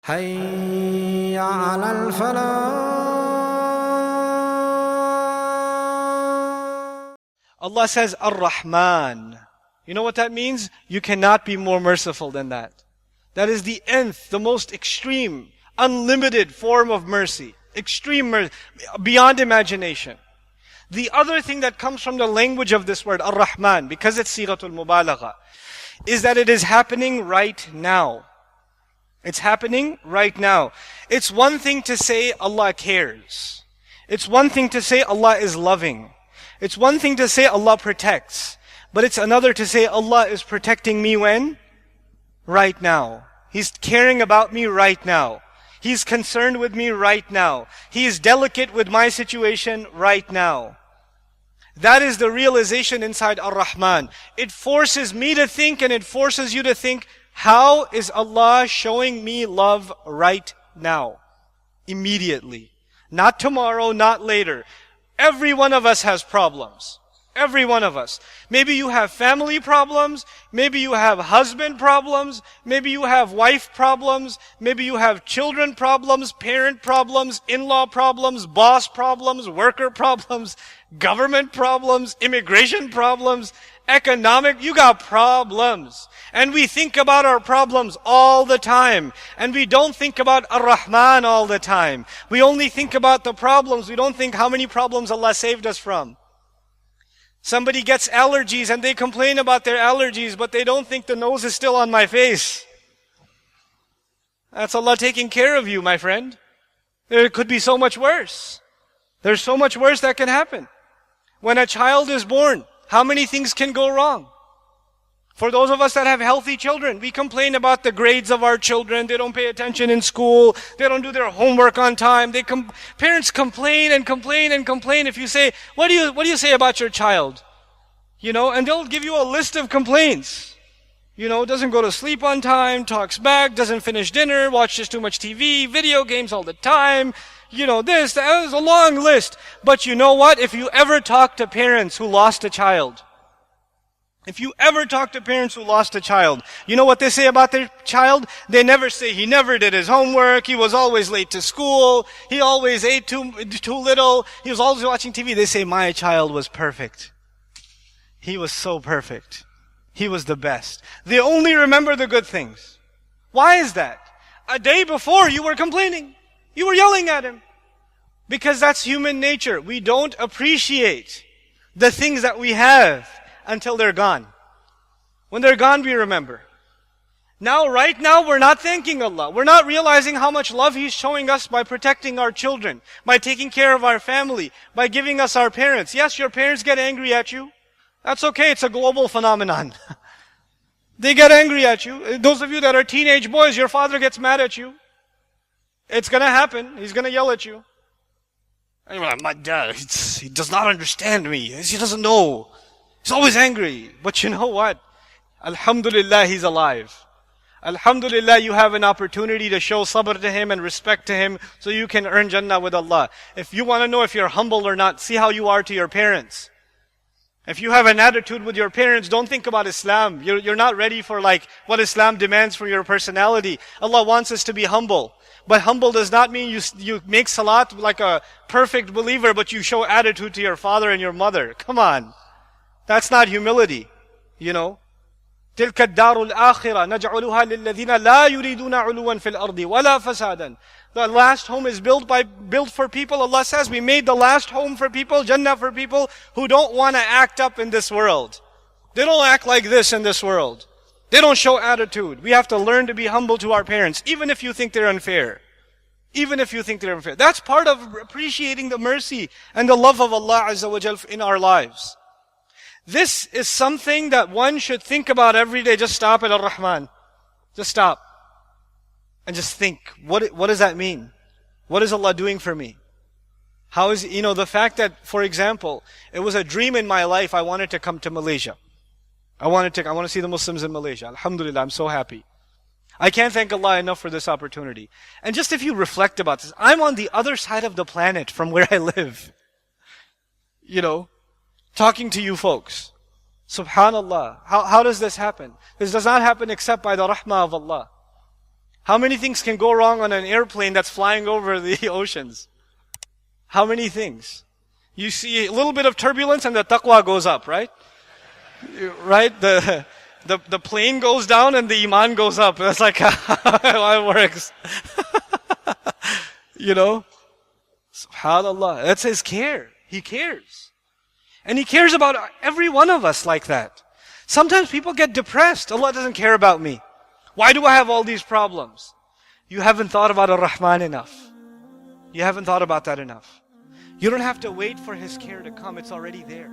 حي على الفلاح. Allah says Ar-Rahman. You know what that means? You cannot be more merciful than that. That is the nth, the most extreme, unlimited form of mercy. Extreme mercy, beyond imagination. The other thing that comes from the language of this word, Ar-Rahman, because it's Sighatul Mubalagha, is that it is happening right now. It's happening right now. It's one thing to say Allah cares. It's one thing to say Allah is loving. It's one thing to say Allah protects. But it's another to say Allah is protecting me when? Right now. He's caring about me right now. He's concerned with me right now. He is delicate with my situation right now. That is the realization inside Ar-Rahman. It forces me to think, and it forces you to think, how is Allah showing me love right now? Immediately. Not tomorrow, not later. Every one of us has problems. Every one of us. Maybe you have family problems. Maybe you have husband problems. Maybe you have wife problems. Maybe you have children problems, parent problems, in-law problems, boss problems, worker problems, government problems, immigration problems, economic. You got problems. And we think about our problems all the time. And we don't think about Ar-Rahman all the time. We only think about the problems. We don't think how many problems Allah saved us from. Somebody gets allergies and they complain about their allergies, but they don't think the nose is still on my face. That's Allah taking care of you, my friend. There could be so much worse. There's so much worse that can happen. When a child is born, how many things can go wrong? For those of us that have healthy children, we complain about the grades of our children. They don't pay attention in school. They don't do their homework on time. Parents complain and complain and complain. If you say, what do you say about your child? And they'll give you a list of complaints. Doesn't go to sleep on time, talks back, doesn't finish dinner, watches too much TV, video games all the time. This, that is a long list. But you know what? If you ever talk to parents who lost a child, if you ever talk to parents who lost a child, you know what they say about their child? They never say, he never did his homework, he was always late to school, he always ate too little, he was always watching TV. They say, my child was perfect. He was so perfect. He was the best. They only remember the good things. Why is that? A day before you were complaining. You were yelling at him. Because that's human nature. We don't appreciate the things that we have until they're gone. When they're gone, we remember. Right now, we're not thanking Allah. We're not realizing how much love He's showing us by protecting our children, by taking care of our family, by giving us our parents. Yes, your parents get angry at you. That's okay, it's a global phenomenon. They get angry at you. Those of you that are teenage boys, your father gets mad at you. It's gonna happen. He's gonna yell at you. And you're like, my dad, he does not understand me. He doesn't know. He's always angry. But you know what? Alhamdulillah, he's alive. Alhamdulillah, you have an opportunity to show sabr to him and respect to him so you can earn Jannah with Allah. If you want to know if you're humble or not, see how you are to your parents. If you have an attitude with your parents, don't think about Islam. You're not ready for what Islam demands from your personality. Allah wants us to be humble. But humble does not mean you make salat like a perfect believer, but you show attitude to your father and your mother. Come on. That's not humility. تِلْكَ الدَّارُ الْآخِرَةِ نَجْعُلُهَا لِلَّذِينَ لَا يُرِيدُونَ عُلُوًا فِي الْأَرْضِ وَلَا فَسَادًا. The last home is built for people. Allah says we made the last home for people, Jannah for people who don't want to act up in this world. They don't act like this in this world. They don't show attitude. We have to learn to be humble to our parents, even if you think they're unfair. Even if you think they're unfair. That's part of appreciating the mercy and the love of Allah Azza wa Jal in our lives. This is something that one should think about every day. Just stop at Ar-Rahman. Just stop. And just think, what does that mean? What is Allah doing for me? How is, the fact that, for example, it was a dream in my life, I wanted to come to Malaysia. I want to see the Muslims in Malaysia. Alhamdulillah, I'm so happy. I can't thank Allah enough for this opportunity. And just if you reflect about this, I'm on the other side of the planet from where I live. Talking to you folks. Subhanallah. How does this happen? This does not happen except by the rahmah of Allah. How many things can go wrong on an airplane that's flying over the oceans? How many things? You see a little bit of turbulence and the taqwa goes up, right? Right? The plane goes down and the iman goes up. That's like how it works. You know? SubhanAllah. That's His care. He cares. And He cares about every one of us like that. Sometimes people get depressed. Allah doesn't care about me. Why do I have all these problems? You haven't thought about Ar-Rahman enough. You haven't thought about that enough. You don't have to wait for His care to come. It's already there.